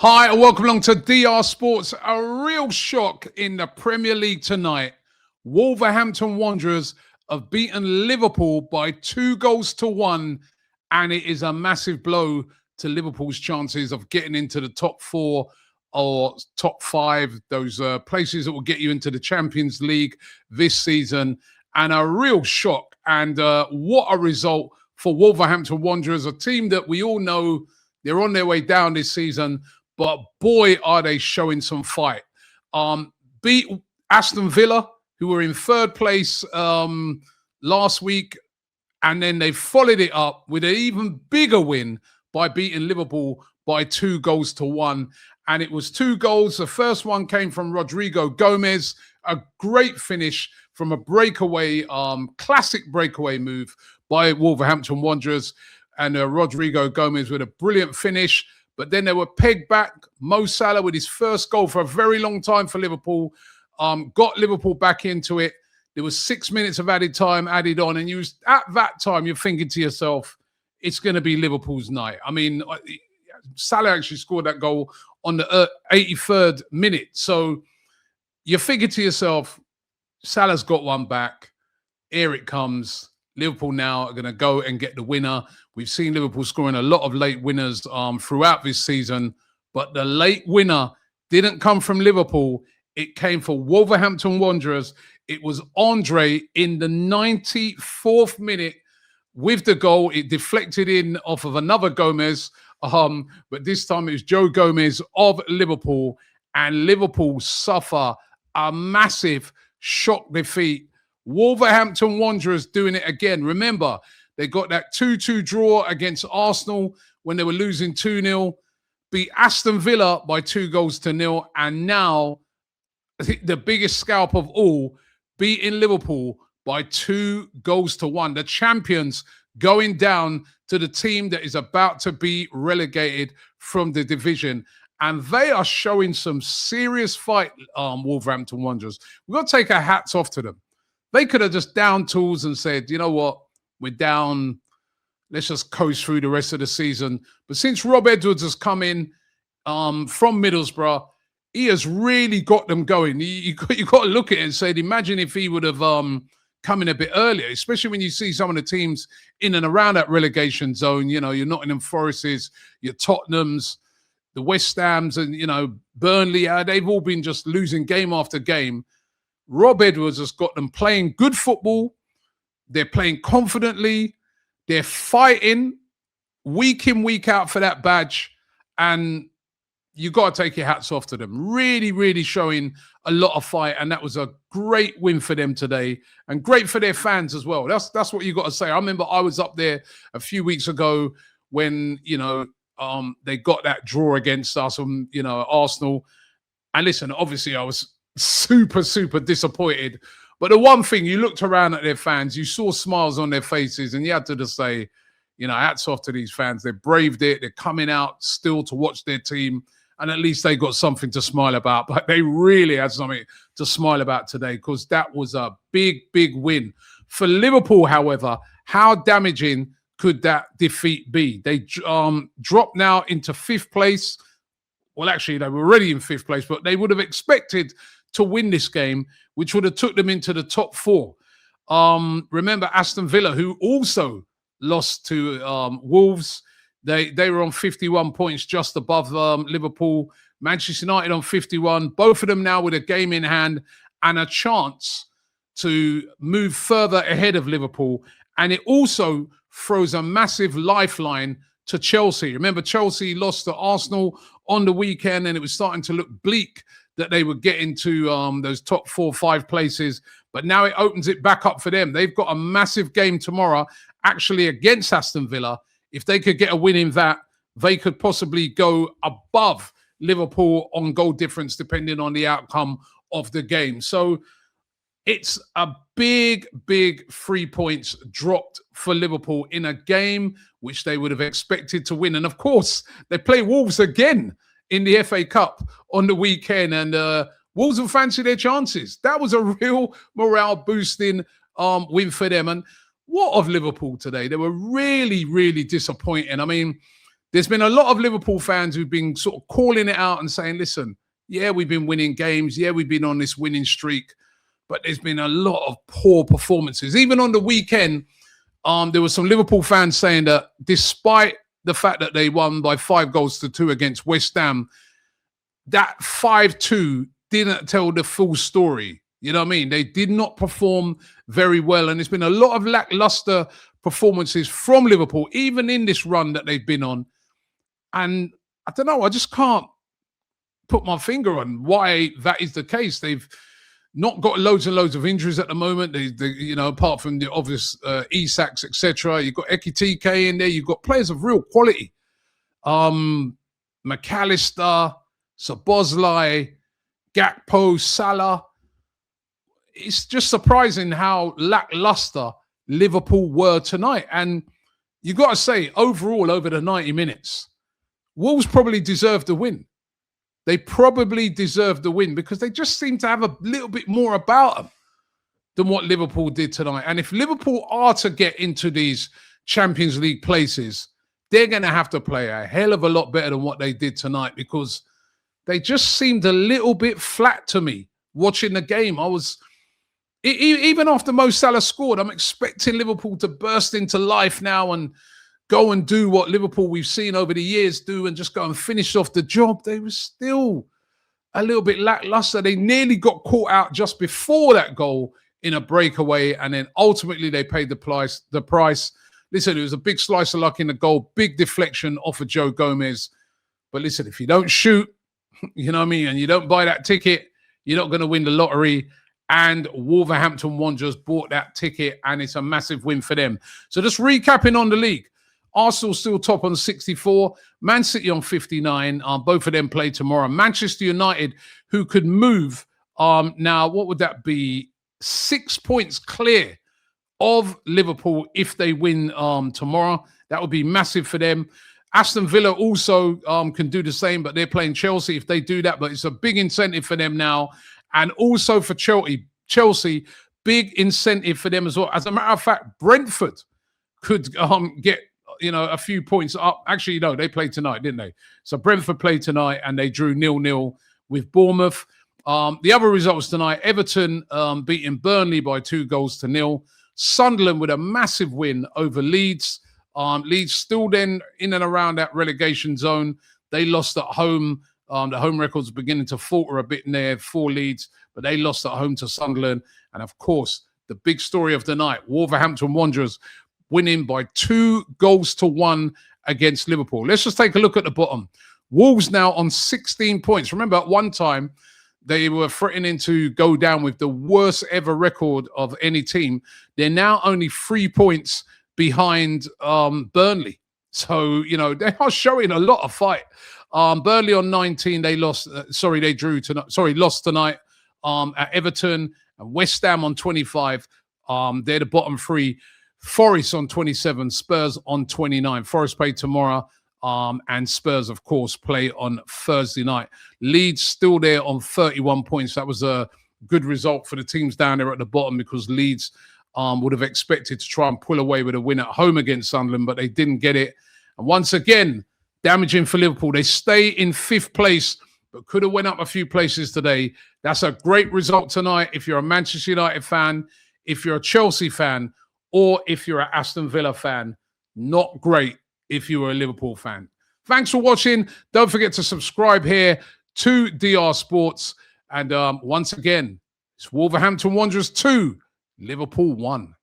Hi, and welcome along to DR Sports. A real shock in the Premier League tonight. Wolverhampton Wanderers have beaten Liverpool by 2-1, and it is a massive blow to Liverpool's chances of getting into the top four or top five, those places that will get you into the Champions League this season. And a real shock. And what a result for Wolverhampton Wanderers, a team that we all know they're on their way down this season. But boy, are they showing some fight. Beat Aston Villa, who were in third place last week, and then they followed it up with an even bigger win by beating Liverpool by 2-1. And it was 2 goals. The first one came from Rodrigo Gomez, a great finish from a breakaway, classic breakaway move by Wolverhampton Wanderers. And Rodrigo Gomez with a brilliant finish. But then they were pegged back. Mo Salah with his first goal for a very long time for Liverpool. Got Liverpool back into it. There was 6 minutes of added time added on. And at that time, you're thinking to yourself, it's going to be Liverpool's night. I mean, Salah actually scored that goal on the 83rd minute. So you're thinking to yourself, Salah's got one back. Here it comes. Liverpool now are going to go and get the winner. We've seen Liverpool scoring a lot of late winners throughout this season, but the late winner didn't come from Liverpool. It came for Wolverhampton Wanderers. It was Andre in the 94th minute with the goal. It deflected in off of another Gomez, but this time it was Joe Gomez of Liverpool, and Liverpool suffer a massive shock defeat. Wolverhampton Wanderers doing it again. Remember, they got that 2-2 draw against Arsenal when they were losing 2-0, beat Aston Villa by 2-0, and now the biggest scalp of all, beating Liverpool by 2-1. The champions going down to the team that is about to be relegated from the division. And they are showing some serious fight, Wolverhampton Wanderers. We've got to take our hats off to them. They could have just downed tools and said, you know what, we're down. Let's just coast through the rest of the season. But since Rob Edwards has come in from Middlesbrough, he has really got them going. You got to look at it and say, imagine if he would have come in a bit earlier, especially when you see some of the teams in and around that relegation zone. You know, your Nottingham Forests, your Tottenhams, the West Hams, and, you know, Burnley. They've all been just losing game after game. Rob Edwards has got them playing good football. They're playing confidently. They're fighting week in, week out for that badge. And you got to take your hats off to them. Really, really showing a lot of fight. And that was a great win for them today. And great for their fans as well. That's what you got to say. I remember I was up there a few weeks ago when, you know, they got that draw against us, you know, Arsenal. And listen, obviously I was super, super disappointed. But the one thing, you looked around at their fans, you saw smiles on their faces, and you had to just say, you know, hats off to these fans. They braved it. They're coming out still to watch their team, and at least they got something to smile about. But they really had something to smile about today, because that was a big, big win. For Liverpool, however, how damaging could that defeat be? They dropped now into 5th place. Well, actually, they were already in 5th place, but they would have expected to win this game, which would have took them into the top 4. Remember Aston Villa, who also lost to Wolves. They were on 51 points, just above Liverpool. Manchester United on 51. Both of them now with a game in hand and a chance to move further ahead of Liverpool. And it also throws a massive lifeline to Chelsea. Remember, Chelsea lost to Arsenal on the weekend, and it was starting to look bleak that they would get into those top 4-5 places. But now it opens it back up for them. They've got a massive game tomorrow, actually against Aston Villa. If they could get a win in that, they could possibly go above Liverpool on goal difference, depending on the outcome of the game. So it's a big, big 3 points dropped for Liverpool in a game which they would have expected to win. And of course, they play Wolves again in the FA Cup on the weekend, and Wolves will fancy their chances. That was a real morale-boosting win for them. And what of Liverpool today? They were really, really disappointing. I mean, there's been a lot of Liverpool fans who've been sort of calling it out and saying, listen, yeah, we've been winning games. Yeah, we've been on this winning streak. But there's been a lot of poor performances. Even on the weekend, there were some Liverpool fans saying that despite the fact that they won by 5-2 against West Ham, that 5-2 didn't tell the full story. You know what I mean? They did not perform very well. And there's been a lot of lackluster performances from Liverpool, even in this run that they've been on. And I don't know, I just can't put my finger on why that is the case. They've not got loads and loads of injuries at the moment. They you know, apart from the obvious Isaks, etc. You've got Ekitike in there. You've got players of real quality. McAllister, Szoboszlai, Gakpo, Salah. It's just surprising how lackluster Liverpool were tonight. And you've got to say, overall, over the 90 minutes, Wolves probably deserved the win. They probably deserved the win because they just seem to have a little bit more about them than what Liverpool did tonight. And if Liverpool are to get into these Champions League places, they're going to have to play a hell of a lot better than what they did tonight because they just seemed a little bit flat to me watching the game. Even after Mo Salah scored, I'm expecting Liverpool to burst into life now and go and do what Liverpool we've seen over the years do and just go and finish off the job. They were still a little bit lackluster. They nearly got caught out just before that goal in a breakaway, and then ultimately they paid the price. Listen, it was a big slice of luck in the goal, big deflection off of Joe Gomez. But listen, if you don't shoot, you know what I mean, and you don't buy that ticket, you're not going to win the lottery. And Wolverhampton Wanderers bought that ticket, and it's a massive win for them. So just recapping on the league. Arsenal still top on 64. Man City on 59. Both of them play tomorrow. Manchester United, who could move, now, what would that be? 6 points clear of Liverpool if they win tomorrow. That would be massive for them. Aston Villa also can do the same, but they're playing Chelsea if they do that. But it's a big incentive for them now. And also for Chelsea, big incentive for them as well. As a matter of fact, Brentford could get a few points up. Actually, no, they played tonight, didn't they? So Brentford played tonight and they drew 0-0 with Bournemouth. The other results tonight, Everton beating Burnley by 2-0. Sunderland with a massive win over Leeds. Leeds still then in and around that relegation zone. They lost at home. The home record's beginning to falter a bit in there for Leeds, but they lost at home to Sunderland. And of course, the big story of the night, Wolverhampton Wanderers winning by 2-1 against Liverpool. Let's just take a look at the bottom. Wolves now on 16 points. Remember, at one time, they were threatening to go down with the worst ever record of any team. They're now only 3 points behind Burnley. So, they are showing a lot of fight. Burnley on 19, they lost. They drew tonight. Lost tonight at Everton. And West Ham on 25. They're the bottom three. Forest on 27, Spurs on 29. Forest play tomorrow, and Spurs, of course, play on Thursday night. Leeds still there on 31 points. That was a good result for the teams down there at the bottom because Leeds would have expected to try and pull away with a win at home against Sunderland, but they didn't get it. And once again, damaging for Liverpool. They stay in 5th place, but could have went up a few places today. That's a great result tonight if you're a Manchester United fan, if you're a Chelsea fan, or if you're an Aston Villa fan. Not great if you were a Liverpool fan. Thanks for watching. Don't forget to subscribe here to DR Sports. And once again, it's Wolverhampton Wanderers 2, Liverpool 1.